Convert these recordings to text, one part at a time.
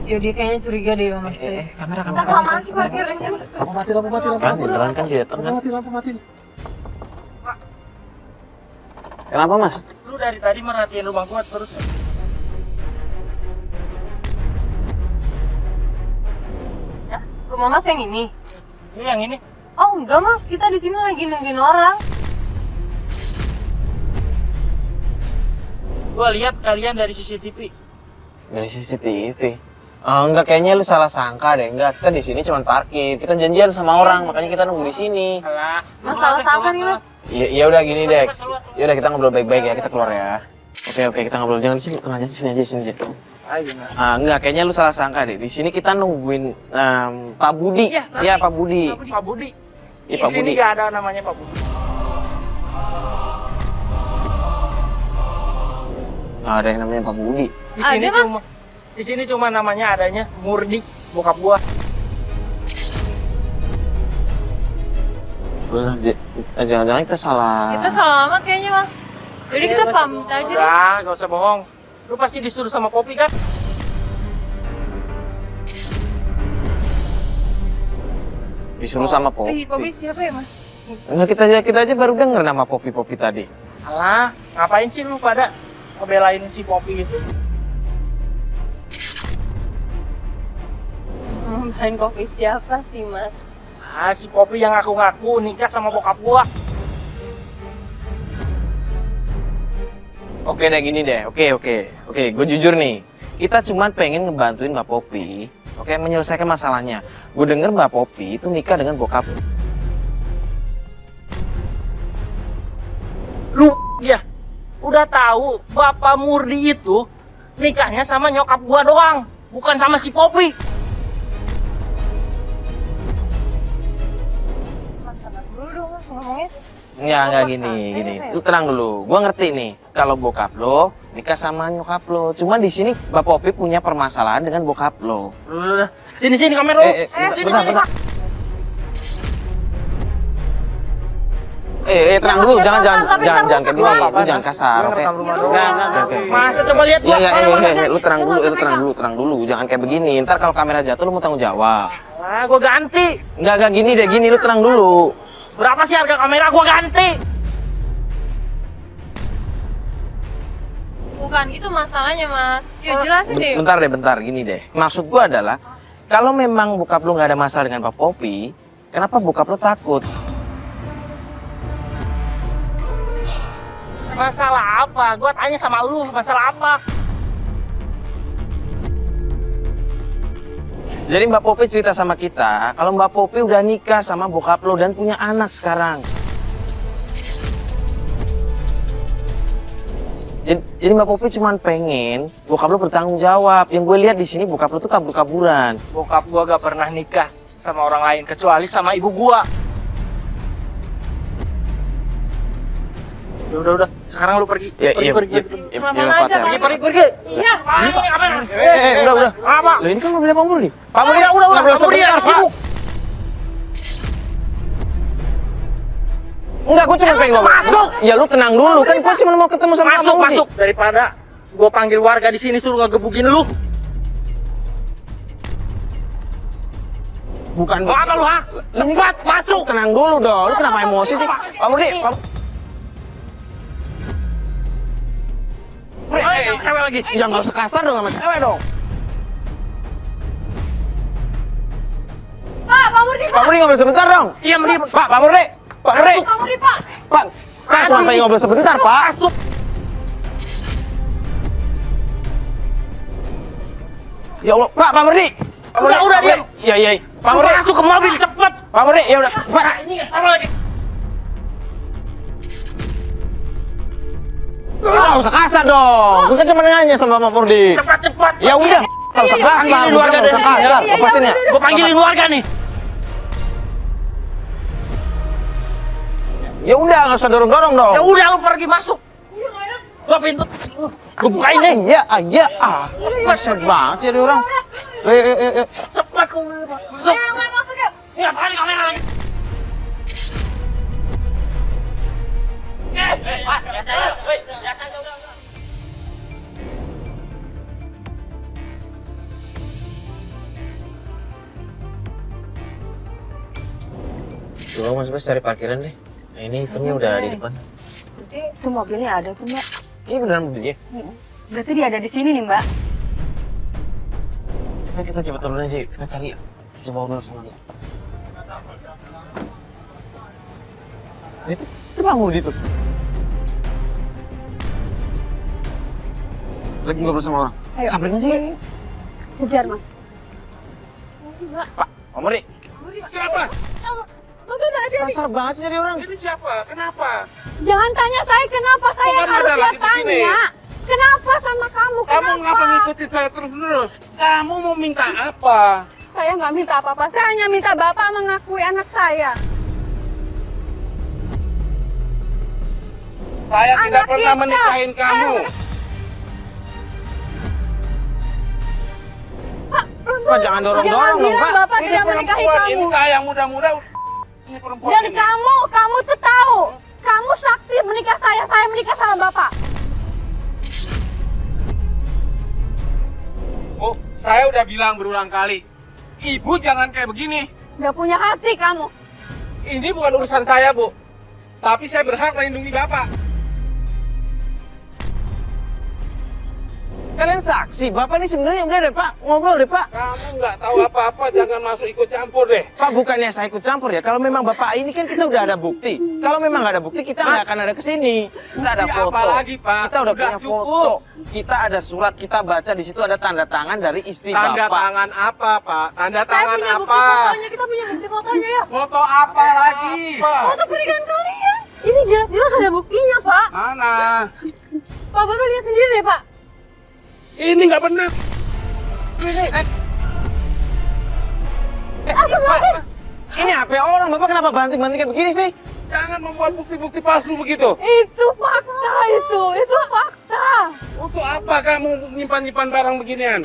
Ya dia kayaknya curiga deh sama kita. Kamera. Apaan sih parkir di sini? Lampu mati. Kan beneran kan dia datang kan. Lampu mati. Kenapa, Mas? Lu dari tadi merhatiin rumah gua terus. Ya, rumah Mas yang ini. Ini yang ini. Oh enggak Mas, kita di sini lagi nungguin orang. Gua lihat kalian dari CCTV. Dari CCTV. Oh, enggak, kayaknya lu salah sangka deh. Enggak, kita di sini cuma parkir. Kita janjian sama orang, makanya kita nunggu di sini. Alah. Mas salah sangka nih Mas. Ya udah gini deh. Ya udah kita ngobrol baik-baik ya, kita keluar ya. Oke, kita ngobrol jangan di sini, tengah aja sini aja. Ayo. Enggak, kayaknya lu salah sangka deh. Di sini kita nungguin Pak Budi. Iya, Pak Budi. Pak Budi. Iya, Di Pak sini Budi. nggak ada namanya Pak Budi. Nggak ada yang namanya Pak Budi. Di sini cuma namanya adanya Murdi, bokap gua. Jangan-jangan kita salah. Kita salah alamat kayaknya Mas. Jadi kita pamit aja deh. Udah, gak usah bohong. Lu pasti disuruh sama Popi kan? Disuruh sama Popi. Popi siapa ya Mas? Enggak, kita aja baru denger nama Popi tadi. Alah, ngapain sih lu pada ngebelain si Popi itu? Main kopi siapa sih Mas? Ah, si Popi yang ngaku-ngaku nikah sama bokap gua. Oke deh, gini deh. Oke, gue jujur nih. Kita cuma pengen ngebantuin Mbak Popi, menyelesaikan masalahnya. Gue denger Mbak Popi itu nikah dengan bokap. Lu ya, udah tahu Bapak Murdi itu nikahnya sama nyokap gua doang, bukan sama si Popi. Mas tenang dulu dong Mas ngomongnya. Enggak gini. Lu tenang dulu. Gua ngerti nih, kalau bokap lo nikah sama nyokap lo. Cuma di sini Mbak Popi punya permasalahan dengan bokap lo. Sini kamera lu. Sini. Tenang dulu, jangan kayak gini. Lu jangan kasar, oke? Enggak. Masa coba lihat gua. Lu tenang dulu. Jangan kayak begini. Ntar kalau kamera jatuh lu mau tanggung jawab. Ah, gua ganti. Enggak gini deh, lu tenang dulu. Berapa sih harga kamera gua ganti? Bukan gitu masalahnya Mas. Yuk jelasin deh. Bentar, gini deh. Maksud gua adalah, kalau memang bokap lu nggak ada masalah dengan Pak Popi, kenapa bokap lu takut? Masalah apa? Gua tanya sama lu, masalah apa? Jadi Mbak Popi cerita sama kita, kalau Mbak Popi udah nikah sama bokap lo dan punya anak sekarang. Jadi Mbak Popi cuma pengen bokap lo bertanggung jawab. Yang gue lihat di sini bokap lo tuh kabur-kaburan. Bokap gua gak pernah nikah sama orang lain kecuali sama ibu gua. Udah. Sekarang lu pergi. Pergi. Kemana aja Pak? Pergi. Iya. Udah. Apa? Lo ini kan mobilnya Pak Murdi. Pak Murdi, udah. Pak Murdi yang sibuk. Enggak, gue cuma pengen ngobrol. Masuk. Ya lu tenang dulu, kan gue cuma mau ketemu sama Pak Murdi. Masuk. Daripada gua panggil warga di sini suruh ngegebukin lu. Bukan. Mau apa lu, ha? Cepat masuk. Tenang dulu dong. Lu kenapa emosi sih? Pak Murdi. Cewek lagi. Jangan nggak usah kasar dong sama cewek dong. Pak Murdi Pak Murdi ngobrol sebentar dong. Iya, Murdi. Pak Murdi. Pak Cuma pengen ngobrol sebentar, Pak. Masuk. Ya Allah, Pak Murdi. Udah, diam. Iya. Pak Murdi. Masuk ke mobil cepet. Pak Murdi, ya udah. Pak. Ini sama lagi. Nggak usah kasar dong. Gue kan cuma nanya sama Pak Murdi. Cepat. Ya udah. Nggak usah kasar. Panggilin warga Nggak usah dari sini. kasar. Lepasin ya. Gua panggilin warga nih. Ya udah, nggak usah dorong-dorong dong. Ya udah lu pergi masuk. Gua pintu. Gua bukain deh. Iya. Kasian banget sih ada orang. Ayo. Cepat lu. Masuk. masuk yuk. Ini apaan nih kamera lagi? Biasa aja udah. Coba Mas Bas cari parkiran deh. Nah, ini eventnya udah di depan. Itu mobilnya ada tuh Mbak. Ini beneran mobilnya? Berarti dia ada di sini nih Mbak. Nah, kita coba turun aja yuk. Kita cari yuk. Coba ngobrol sama dia. Itu Pak Mudi tuh. Lagi ngobrol sama orang. Ayo. Samperin aja yuk. Kejar Mas. Pak, Pak Mudi. Kenapa? Bapak nggak ada. Kasar banget sih jadi orang. Ini siapa? Kenapa? Jangan tanya saya kenapa, saya Bukan ada harusnya lagi di sini. tanya. Kenapa sama kamu? Kamu ngapa ngikutin saya terus-menerus? Kamu mau minta apa? Saya nggak minta apa-apa, saya hanya minta Bapak mengakui anak saya. Saya tidak Anak pernah kita. menikahin kamu. Pak, jangan dorong-dorong dong, bilang Pak. Bapak tidak menikahi perempuan, kamu. ini saya yang muda-muda. Ini perempuan Dan ini. kamu tuh tahu. Kamu saksi menikah saya menikah sama Bapak. Bu, saya udah bilang berulang kali. Ibu jangan kayak begini. Gak punya hati kamu. Ini bukan urusan saya, Bu. Tapi saya berhak melindungi Bapak. Kalian saksi, Bapak ini sebenarnya udah deh Pak, ngobrol deh Pak. Kamu nggak tahu apa-apa, jangan masuk ikut campur deh. Pak, bukannya saya ikut campur ya, kalau memang Bapak ini kan kita udah ada bukti. Kalau memang nggak ada bukti, kita nggak Mas, akan ada kesini. Kita ada bukti foto. apa lagi, Pak? Kita udah Sudah punya cukup. foto. Kita ada surat, kita baca di situ ada tanda tangan dari istri Tanda Bapak. tangan apa, Pak? Tanda Saya tangan punya bukti apa? fotonya, kita punya bukti fotonya ya. Foto apa lagi? Foto pernikahan kalian. Ini jelas-jelas ada buktinya, Pak. Mana? Pak, Bapak lihat sendiri deh, Pak. Ini nggak benar. Ini HP orang, Bapak kenapa banting-banting kayak begini sih? Jangan membuat bukti-bukti palsu begitu. Itu fakta itu fakta. Untuk apa kamu nyimpan-nyimpan barang beginian?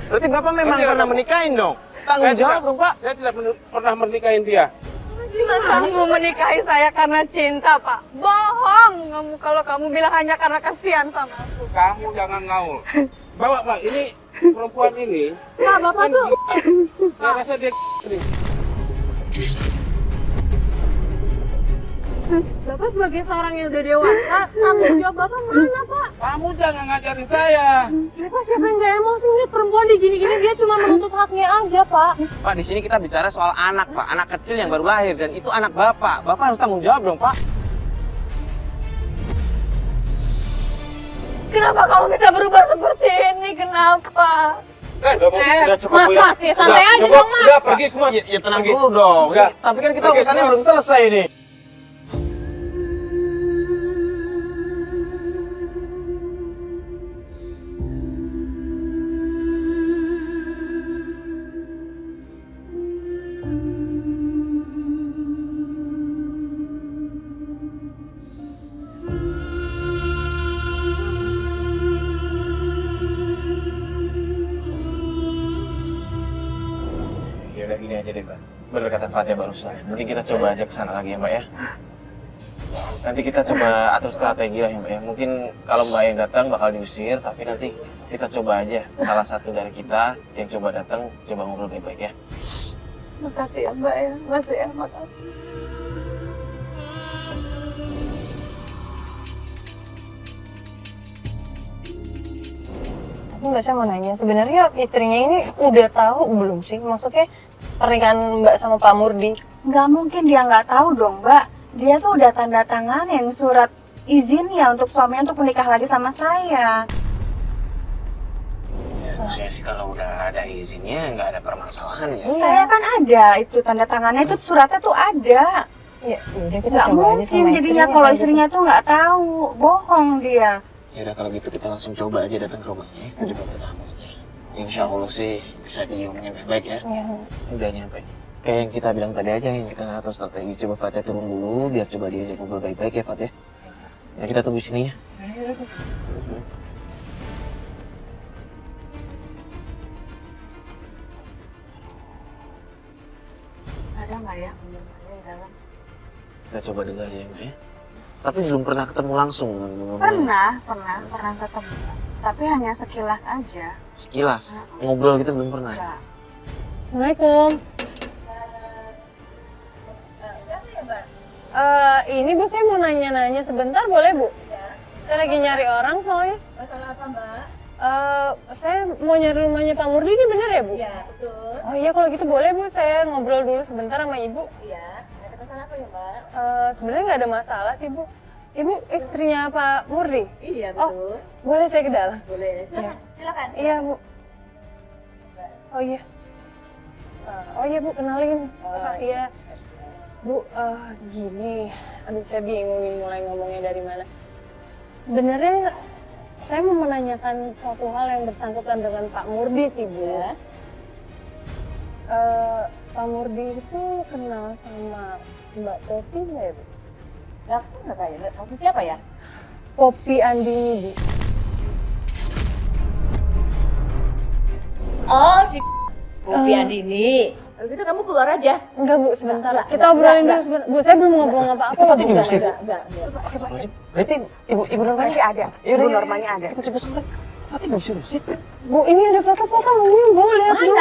Berarti Bapak memang Berarti pernah apa? menikahin dong? Tanggung jawab dong Pak. Saya tidak pernah menikahin dia. Mas, kamu menikahi saya karena cinta, Pak. Bohong kamu kalau kamu bilang hanya karena kasihan sama aku. Kamu jangan ngaul. Bawa, Pak, ini perempuan ini. Pak, Bapak tuh Saya rasa dia nih. Bapak sebagai seorang yang udah dewasa, tanggung jawab Bapak mana, Pak? Kamu jangan ngajarin saya. Bapak siapa yang gak emosi nih perempuan digini-gini, dia cuma menuntut haknya aja, Pak. Pak, di sini kita bicara soal anak Pak, anak kecil yang baru lahir dan itu anak Bapak. Bapak harus tanggung jawab dong Pak. Kenapa kamu bisa berubah seperti ini? Kenapa? Udah cukup Mas, Bu, ya. Mas, ya santai Udah, aja cukup. dong, Mas. Udah pergi semua. Ya tenang Pergi. dulu dong. Udah. Tapi kan kita Pergi urusannya semua. belum selesai nih. Ya udah gini aja deh Mbak. Bener kata Fatia barusan. Mending kita coba aja ke sana lagi ya Mbak ya. Nanti kita coba atur strategi lah ya Mbak ya. Mungkin kalau Mbak yang datang bakal diusir, tapi nanti kita coba aja salah satu dari kita yang coba datang, coba ngobrol baik-baik ya. Makasih ya, Mbak ya. Makasih ya, makasih. Tapi Mbak, saya mau nanya, sebenarnya istrinya ini udah tahu belum sih? Maksudnya pernikahan Mbak sama Pak Murdi? Nggak mungkin dia nggak tahu dong, Mbak. Dia tuh udah tanda tanganin surat izinnya untuk suaminya untuk menikah lagi sama saya. Ya, maksudnya sih kalau udah ada izinnya nggak ada permasalahan ya. Saya kan ada itu tanda tangannya, itu suratnya tuh ada. Ya udah kita Nggak coba aja mungkin sama jadinya istrinya kalau kayak gitu. istrinya tuh nggak tahu, bohong dia. Ya udah kalau gitu kita langsung coba aja datang ke rumahnya. Kita coba bertamu aja. Insya Allah sih bisa diomongin baik-baik ya. Iya. Udah nyampe. Kayak yang kita bilang tadi aja, yang kita ngatur strategi. Coba Fatia turun dulu, biar coba diajak ngobrol baik-baik ya Fatia. Ya kita tunggu sini ya. Ada nggak ya? Di dalam. Kita coba dulu aja ya Mbak ya. Tapi belum pernah ketemu langsung kan? Pernah ketemu. Tapi hanya sekilas aja. Sekilas, ngobrol gitu belum pernah. Enggak. Assalamualaikum. Ini Bu, saya mau nanya-nanya sebentar, boleh Bu? Saya lagi nyari orang soalnya. Masalah apa, Mbak? Saya mau nyari rumahnya Pak Murdi, ini bener ya Bu? Iya, betul. Oh iya, kalau gitu boleh Bu, saya ngobrol dulu sebentar sama Ibu. Iya, ada masalah apa ya, Mbak? Sebenarnya nggak ada masalah sih Bu. Ibu istrinya Pak Murdi? Iya, Oh, betul. boleh saya ke dalam? Boleh, silakan. Silakan. Iya Bu. Oh iya. Oh iya Bu, kenalin. Saya Fatia. Bu, gini. Aduh, saya bingung nih mulai ngomongnya dari mana. Sebenarnya saya mau menanyakan suatu hal yang bersangkutan dengan Pak Murdi sih Bu. Ya. Pak Murdi itu kenal sama Mbak Popi nggak ya Bu? Nggak saya. Kamu siapa ya? Popi Andini Bu. Oh, si Popi Andini. Kalau gitu kamu keluar aja. Enggak Bu, sebentar. Enggak, Kita obrolin dulu sebentar. Bu, saya belum ngomong apa-apa. Itu Fatia Bu, diusir. sama- Enggak. Berarti ibu normanya Masih ada. Yaudah, Bu yaudah. normanya ada. Kita coba sampai. Fatia diusir. Bu, ini ada foto-foto Bu, Bu, lihat dulu.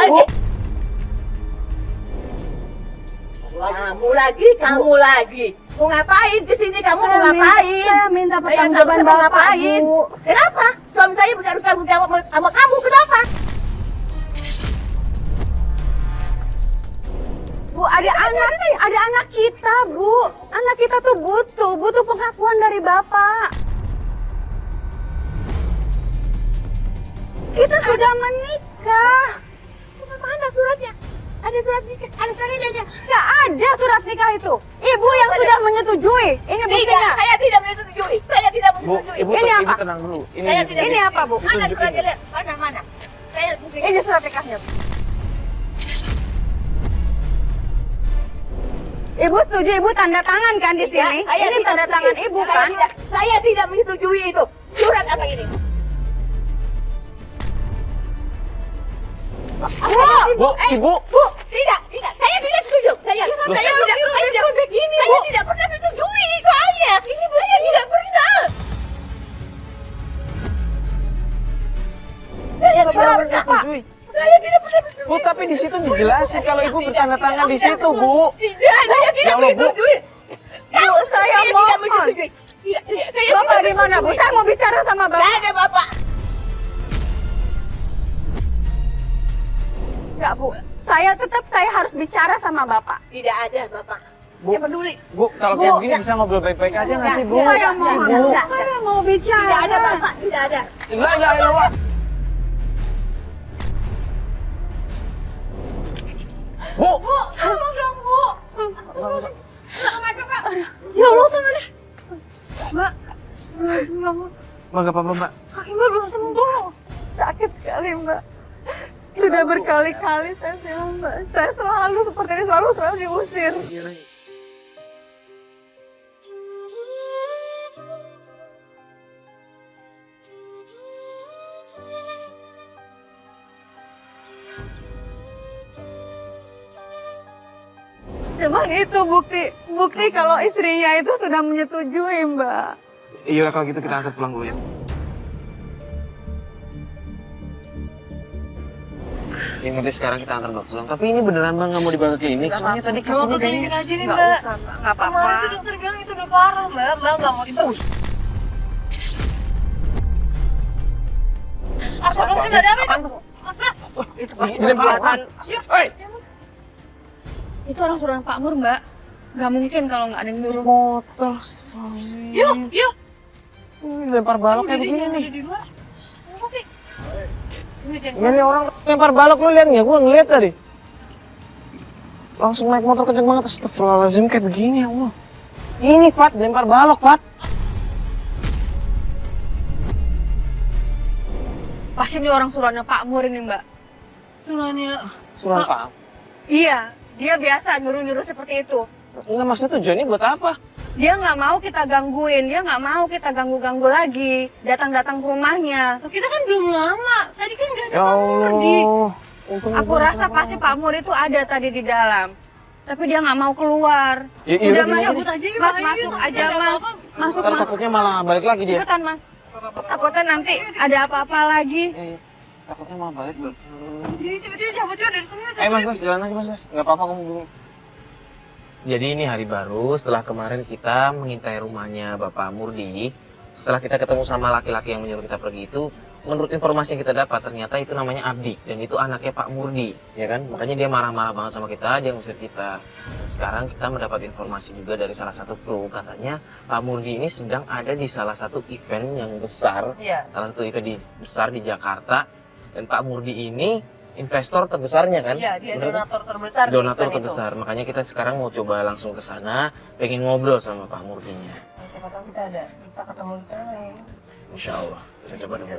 Mana aja? Kamu lagi. Mau ngapain ke sini? Kamu mau ngapain? Saya minta Saya tahu pertanggungjawaban saya mau Bapak, ngapain. Bu. Kenapa? Suami saya harus tanggung jawab sama kamu. Kenapa? Bu, ada anak kita, Bu. Anak kita tuh butuh pengakuan dari Bapak. Kita sudah menikah. Coba mana suratnya? Ada surat nikah. Ada surat nikah. Nggak ada surat nikah itu. Ibu yang sudah menyetujui. Ini buktinya. Tidak, saya tidak menyetujui. Saya tidak Bu, menyetujui. ibu, Ini ibu apa? tenang dulu. Saya tidak. Ini apa, Bu? Mana Tunjukin, suratnya? Bu. Lihat. Mana? Saya buktinya. Ini surat nikahnya. Bu. Ibu setuju, Ibu tanda tangan kan di Tidak, sini? saya Ini tidak tanda setuju. tangan Ibu kan? Saya tidak menyetujui itu. Surat apa ini? Bu, ibu. Bu, tidak. Saya tidak setuju. Saya tidak pernah menyetujui soalnya. Saya tidak pernah. Saya tidak pernah. Saya tidak pernah menyetujui. Bu, tapi di situ dijelasin kalau ibu bertanda tangan di situ, Bu. Tidak, saya tidak Ya Allah, Bu. menyetujui. Bu, saya tidak mohon. menyetujui. Tidak, saya Bapak tidak di mana, Bu? menyetujui. Saya mau bicara sama Tidak Bapak. ada Bapak. Enggak, Bu. Saya harus bicara sama Bapak. Tidak ada Bapak. Bu, Saya peduli. Bu, kalau kayak begini bisa ngobrol baik-baik aja nggak sih, Bu? Saya mohon. Ibu. Saya mau bicara. Tidak ada Bapak. Tidak ada. La ilaha illallah. Bu. Tolong dong, Bu. Ya Allah, tangannya. Mbak, nggak apa-apa, Mbak. Kaki Mbak belum sembuh. Sakit sekali, Mbak. Sudah berkali-kali saya bilang, Mbak. Saya selalu seperti ini, selalu diusir. Cuman itu bukti kalau istrinya itu sudah menyetujui, Mbak. Iya, kalau gitu kita angkat pulang dulu ya. Yang penting sekarang kita antar Mbak pulang. Tapi ini beneran Mbak nggak mau dibawa ke klinik? Soalnya tadi katanya kayaknya... aja nih Nggak Mbak. usah, Mbak. Nggak apa-apa. Kemarin tuh dokter bilang itu udah parah Mbak. Mbak nggak mau dibawa. Astagfirullah, nggak ada apa Apaan tuh? Itu pasti Dilempar perbuatan. apaan? Hei! Itu orang suruhan Pak Mur, Mbak. Nggak mungkin kalau nggak ada yang nyuruh. Motor, astagfirullahaladzim. Yuk. Ini lempar balok kayak begini nih. Di luar. Apa sih? Ini orang lempar balok, lu lihat nggak? Gua ngeliat tadi. Langsung naik motor kenceng banget, astagfirullahaladzim kayak begini ya Allah. Ini Fat, lempar balok Fat. Pasti ini orang suruhannya Pak Mur ini, Mbak. Suruhan Pak. Iya, dia biasa nyuruh-nyuruh seperti itu. Enggak, maksudnya tujuannya buat apa? Dia nggak mau kita gangguin, dia nggak mau kita ganggu-ganggu lagi. Datang-datang ke rumahnya. Kita kan belum lama. Tadi kan nggak ada Ya Pak Murdi. Allah. Untung Aku rasa pasti Pak Mur itu ada tadi di dalam. Tapi dia nggak mau keluar. Ya, Udah, gini, Mas, gini. Cabut aja yuk, Mas, ayo, masuk yuk. aja, Nggak ada Mas. apa-apa. Masuk, Ntar Mas. takutnya malah balik lagi dia. Cepetan, Mas. Takutnya nanti ada apa-apa lagi. Takutnya malah balik. Jadi sebetulnya cabut juga dari sini. Mas, jalan aja mas, nggak apa-apa kamu dulu. Jadi ini hari baru setelah kemarin kita mengintai rumahnya Bapak Murdi. Setelah kita ketemu sama laki-laki yang menyuruh kita pergi itu, menurut informasi yang kita dapat ternyata itu namanya Abdi dan itu anaknya Pak Murdi, ya kan? Makanya dia marah-marah banget sama kita, dia ngusir kita. Sekarang kita mendapat informasi juga dari salah satu kru, katanya Pak Murdi ini sedang ada di salah satu event yang besar, Iya. salah satu event besar di Jakarta, dan Pak Murdi ini investor terbesarnya kan? Iya, dia Bener kan? donatur terbesar. di Donatur event itu. terbesar. Makanya kita sekarang mau coba langsung ke sana, pengen ngobrol sama Pak Murdinya. Ya, siapa tahu kita bisa ketemu di sana ya. Insya Allah. Kita coba dulu.